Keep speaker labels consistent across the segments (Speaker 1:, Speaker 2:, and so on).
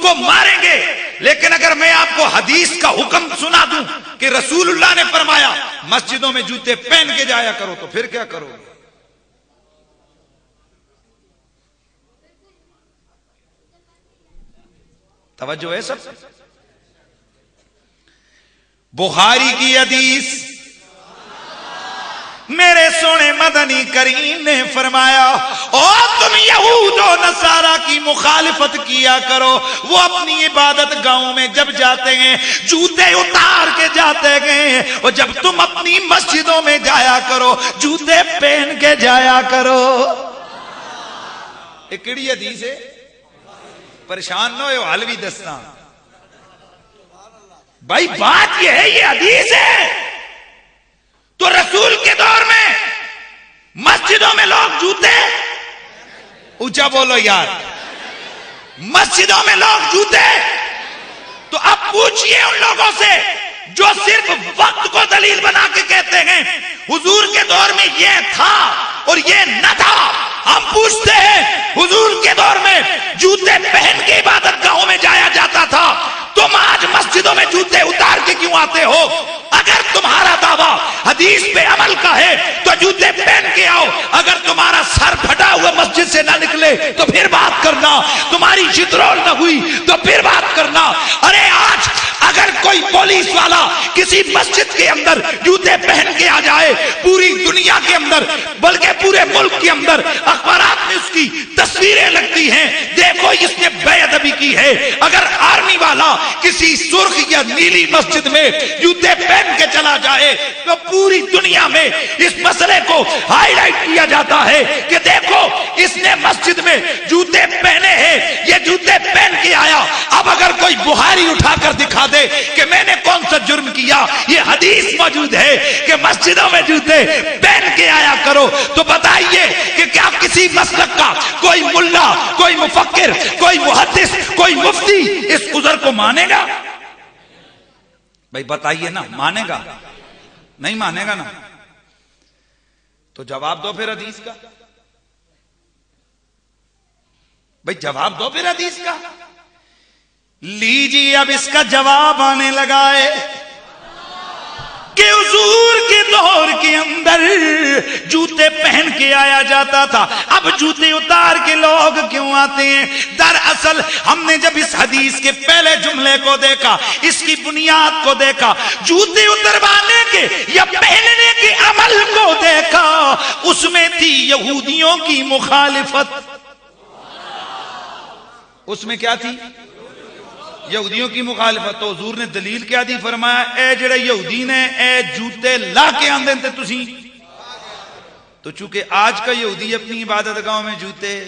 Speaker 1: کو ماریں گے. لیکن اگر میں آپ کو حدیث کا حکم سنا دوں کہ رسول اللہ نے فرمایا مسجدوں میں جوتے پہن کے جایا کرو تو پھر کیا کرو گے؟ توجہ ہے سب؟ بخاری کی حدیث میرے سونے مدنی کریم نے فرمایا او تم یہود و نصارہ کی مخالفت کیا کرو. وہ اپنی عبادت گاہوں میں جب جاتے ہیں جوتے اتار کے جاتے ہیں، اور جب تم اپنی مسجدوں میں جایا کرو جوتے پہن کے جایا کرو. ایکڑی حدیث ہے، پریشان نہ ہو حلوی دستان. بھائی بات یہ ہے، یہ حدیث ہے. تو رسول کے دور میں مسجدوں میں لوگ جوتے، اونچا بولو یار، مسجدوں میں لوگ جوتے. تو اب پوچھئے ان لوگوں سے جو صرف وقت کو دلیل بنا کے کہتے ہیں حضور کے دور میں یہ تھا اور یہ نہ تھا. ہم پوچھتے ہیں حضور کے دور میں جوتے پہن کے عبادت گاہوں میں جایا جاتا تھا، تم آج مسجدوں میں جوتے اتار کے کیوں آتے ہو؟ اگر تمہارا دعویٰ حدیث پہ عمل کا ہے تو جوتے پہن کے آؤ. اگر تمہارا سر پھٹا ہوا مسجد سے نہ نکلے تو پھر بات کرنا، تمہاری شترول نہ ہوئی تو پھر بات کرنا. ارے آج اگر کوئی پولیس والا کسی مسجد کے اندر جوتے پہن کے آ جائے، پوری دنیا کے اندر بلکہ پورے ملک کے اندر اخبارات میں اس کی تصویریں لگتی ہیں، دیکھو اس نے بے ادبی کی ہے. اگر آرمی والا کسی سرخ یا نیلی مسجد میں جوتے پہن کے چلا جائے تو پوری دنیا میں اس مسئلے کو ہائی لائٹ کیا جاتا ہے کہ دیکھو اس نے مسجد میں جوتے پہنے ہیں، یہ جوتے پہن کے آیا. اب اگر کوئی بخاری اٹھا کر دکھا دے کہ میں نے کون سا جرم کیا، یہ حدیث موجود ہے کہ مسجدوں میں جوتے پہن کے آیا کرو، تو بتائیے کہ کیا کسی مسلک کا کوئی ملا، کوئی مفکر، کوئی محدث، کوئی مفتی اس عذر کو مانے گا؟ بھائی بتائیے نا، مانے گا؟ نہیں مانے گا نا. تو جواب دو پھر حدیث کا. بھائی جواب دو پھر حدیث کا. لیجیے اب اس کا جواب آنے لگا ہے کہ حضور کے دور کے اندر جوتے پہن کے آیا جاتا تھا، اب جوتے اتار کے لوگ کیوں آتے ہیں؟ دراصل ہم نے جب اس حدیث کے پہلے جملے کو دیکھا، اس کی بنیاد کو دیکھا، جوتے اتروانے کے یا پہننے کے عمل کو دیکھا، اس میں تھی یہودیوں کی مخالفت. اس میں کیا تھی؟ یہودیوں کی مخالفت. تو حضور نے دلیل کیا دی؟ فرمایا اے جڑے یہودی نے اے جوتے لا کے آندے تے تسی. تو چونکہ آج کا یہودی اپنی عبادت گاہوں میں جوتے،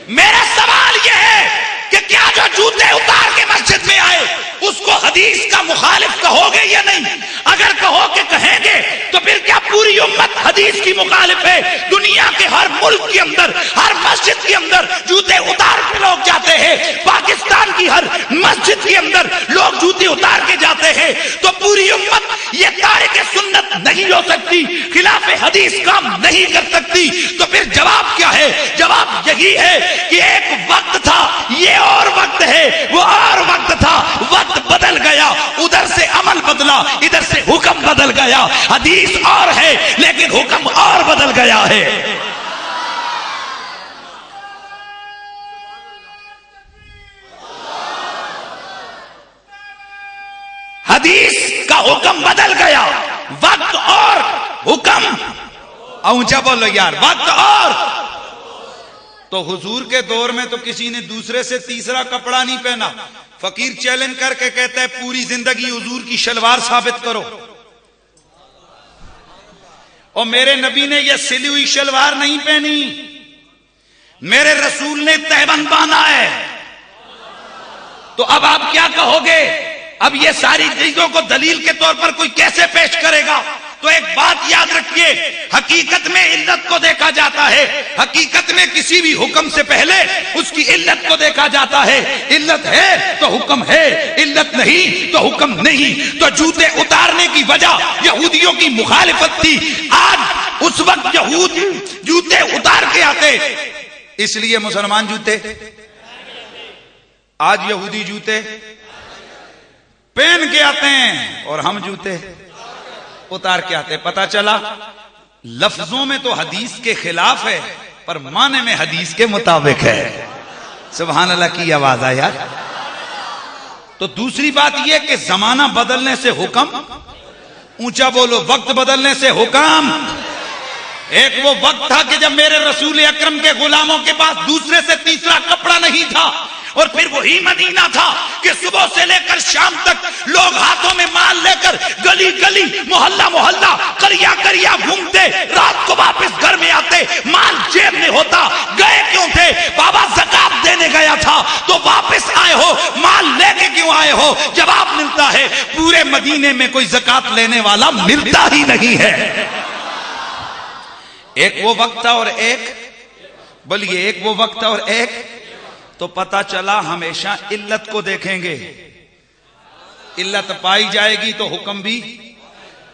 Speaker 1: میرا سوال یہ ہے کہ کیا جو جوتے اتار کے مسجد میں آئے اس کو حدیث کا مخالف کہو گے یا نہیں؟ اگر کہو کہ کہیں گے تو پھر کیا پوری امت حدیث کی مخالف ہے؟ دنیا کے ہر ملک کے اندر، ہر مسجد کے اندر جوتے اتار کے لوگ جاتے ہیں. پاکستان کی ہر مسجد کے اندر لوگ جوتے اتار کے جاتے ہیں. تو پوری امت یہ تارک سنت نہیں ہو سکتی، خلاف حدیث کام نہیں کر سکتی. تو پھر جواب کیا ہے؟ جواب یہی ہے کہ ایک وقت تھا، یہ اور وقت ہے، وہ اور وقت تھا، وقت بدل گیا، ادھر سے عمل بدلا، ادھر سے حکم بدل گیا. حدیث اور ہے لیکن حکم اور بدل گیا ہے. حدیث کا حکم بدل گیا، وقت اور حکم. اونچا بولو یار، وقت اور. تو حضور کے دور میں تو کسی نے دوسرے سے تیسرا کپڑا نہیں پہنا. فقیر چیلنج کر کے کہتا ہے پوری زندگی حضور کی شلوار ثابت کرو. اور میرے نبی نے یہ سلی ہوئی شلوار نہیں پہنی، میرے رسول نے تہبند باندھا ہے. تو اب آپ کیا کہو گے؟ اب یہ ساری چیزوں کو دلیل کے طور پر کوئی کیسے پیش کرے گا تو ایک بات یاد رکھیے، حقیقت میں علت کو دیکھا جاتا ہے، حقیقت میں کسی بھی حکم سے پہلے اس کی علت کو دیکھا جاتا ہے۔ علت ہے تو حکم ہے، علت نہیں تو حکم نہیں۔ تو جوتے اتارنے کی وجہ یہودیوں کی مخالفت تھی، آج اس وقت یہود جوتے اتار کے آتے، اس لیے مسلمان جوتے، آج یہودی جوتے پہن کے آتے ہیں اور ہم جوتے اتار کے آتے۔ پتہ چلا لفظوں میں تو حدیث کے خلاف ہے پر معنی میں حدیث کے مطابق ہے۔ سبحان اللہ کی آواز آ یار۔ تو دوسری بات یہ کہ زمانہ بدلنے سے حکم، اونچا بولو، وقت بدلنے سے حکم۔ ایک وہ وقت تھا کہ جب میرے رسول اکرم کے غلاموں کے پاس دوسرے سے تیسرا کپڑا نہیں تھا، اور پھر وہی مدینہ تھا کہ صبح سے لے کر شام تک لوگ ہاتھوں میں مال لے کر گلی گلی، محلہ محلہ، قریہ قریہ گھومتے، رات کو واپس گھر میں آتے، مال جیب میں ہوتا۔ گئے کیوں تھے؟ بابا زکات دینے گیا تھا۔ تو واپس آئے ہو، مال لے کے کیوں آئے ہو؟ جواب ملتا ہے پورے مدینے میں کوئی زکات لینے والا ملتا ہی نہیں ہے۔ ایک وہ وقت تھا اور ایک، بولیے، ایک وہ وقت تھا اور ایک۔ تو پتا چلا ہمیشہ علت کو دیکھیں گے، علت پائی جائے گی تو حکم بھی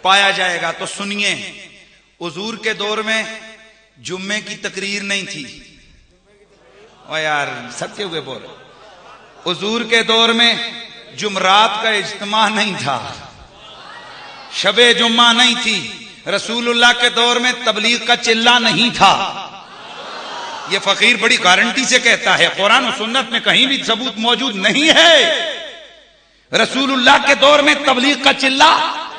Speaker 1: پایا جائے گا۔ تو سنیے، حضور کے دور میں جمعے کی تقریر نہیں تھی، او یار سچے ہوئے بول، حضور کے دور میں جمعرات کا اجتماع نہیں تھا، شب جمعہ نہیں تھی، رسول اللہ کے دور میں تبلیغ کا چلہ نہیں تھا۔ یہ فقیر بڑی گارنٹی سے کہتا ہے، قرآن و سنت میں کہیں بھی ثبوت موجود نہیں ہے۔ رسول اللہ کے دور میں تبلیغ کا چلہ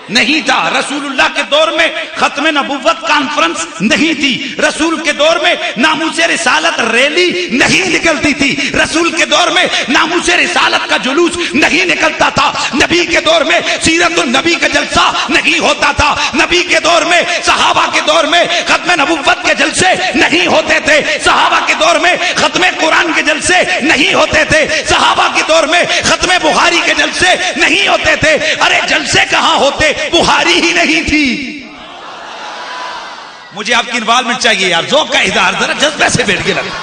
Speaker 1: نہیں تھا، رسول اللہ کے دور میں ختم نبوت کانفرنس نہیں تھی، رسول کے دور میں ناموس رسالت ریلی نہیں نکلتی تھی، رسول کے دور میں ناموس رسالت کا جلوس نہیں نکلتا تھا، نبی کے دور میں سیرت النبی کا جلسہ نہیں ہوتا تھا، نبی کے دور میں، صحابہ کے دور میں ختم نبوت کے جلسے نہیں ہوتے تھے، صحابہ کے دور میں ختم قرآن کے جلسے نہیں ہوتے تھے، صحابہ کے دور میں ختم بخاری کے جلسے نہیں ہوتے تھے۔ ارے جلسے کہاں ہوتے؟ بخاری ہی نہیں تھی۔ مجھے آپ کی انوالومنٹ چاہیے یار، ذوق کا اظہار، ذرا جذبے سے بیٹھ کے لگا۔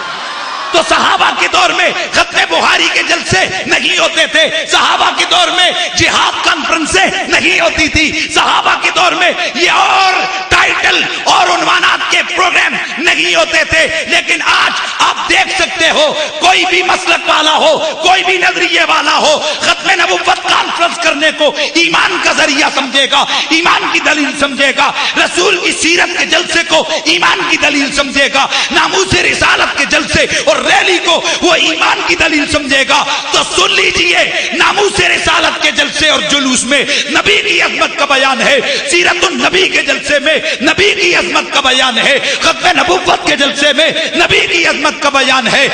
Speaker 1: تو صحابہ کے دور میں ختم بخاری کے جلسے نہیں ہوتے تھے، صحابہ کے دور میں جہاد کانفرنسیں نہیں ہوتی تھی، صحابہ کے دور میں یہ اور ٹائٹل اور عنوانات کے پروگرام نہیں ہوتے تھے۔ لیکن آج آپ دیکھ سکتے ہو، کوئی بھی مسلک والا ہو، کوئی بھی نظریے والا ہو، ختم نبوت کانفرنس کرنے کو ایمان کا ذریعہ سمجھے گا، ایمان کی دلیل سمجھے گا، رسول کی سیرت کے جلسے کو ایمان کی دلیل سمجھے گا، ناموس رسالت کے جلسے اور ریلی کو وہ ایمان کی دلیل سمجھے گا۔ تو سن لیجئے، ناموس رسالت کے جلسے اور جلوس میں نبی کی عظمت کا بیان ہے، سیرت النبی کے جلسے میں نبی کی عظمت کا بیان ہے، ختم نبوت کے جلسے میں نبی کی عظمت کا بیان ہے۔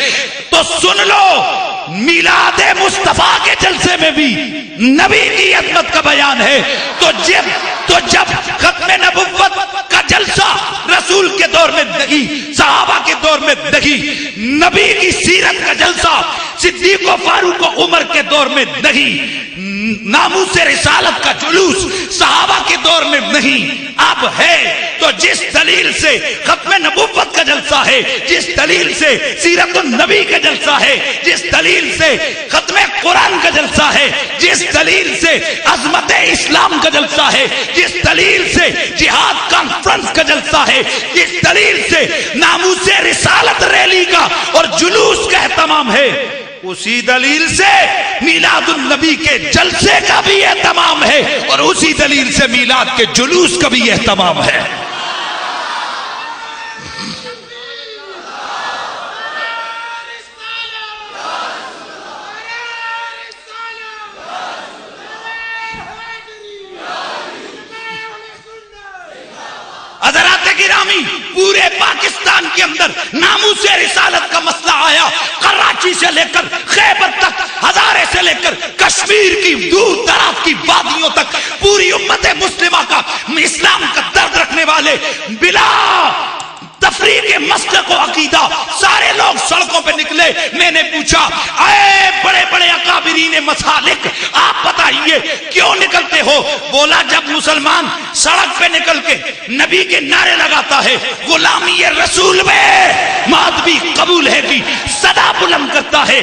Speaker 1: تو سن لو، میلاد مصطفیٰ کے جلسے میں بھی نبی کی عظمت کا بیان ہے۔ تو جب ختم نبوت کا جلسہ رسول کے دور میں نہیں، صحابہ کے دور میں نہیں، نبی کی سیرت کا جلسہ صدیق و فاروق و عمر کے دور میں نہیں، ناموس رسالت کا جلوس صحابہ کے دور میں نہیں، اب ہے۔ تو جس دلیل سے ختم نبوت کا جلسہ ہے، جس دلیل سے سیرت النبی کا جلسہ ہے، جس دلیل سے ختم قرآن کا جلسہ ہے، جس دلیل سے عظمت اسلام کا جلسہ ہے، جس دلیل سے جہاد کانفرنس کا جلسہ ہے، جس دلیل سے ناموس رسالت ریلی کا اور جلوس کا اہتمام ہے، اسی دلیل سے میلاد النبی کے جلسے کا بھی اہتمام ہے، اور اسی دلیل سے میلاد کے جلوس کا بھی اہتمام ہے۔ حضرات گرامی، پورے پاکستان کے اندر ناموس رسالت کا مسئلہ آیا، کراچی سے لے کر خیبر تک، ہزارے سے لے کر کشمیر کی دور دراز کی وادیوں تک، پوری امت مسلمہ کا، اسلام کا درد رکھنے والے بلا تفریق مسلک و عقیدہ، سارے لوگ سڑکوں پہ نکلے. میں نے پوچھا اے بڑے بڑے اکابرین مسالک، آپ بتائیے کیوں نکلتے ہو؟ بولا جب مسلمان سڑک پہ نکل کے نبی کے نعرے لگاتا ہے، غلامی رسول میں مات بھی قبول ہے کی صدا بلند کرتا ہے،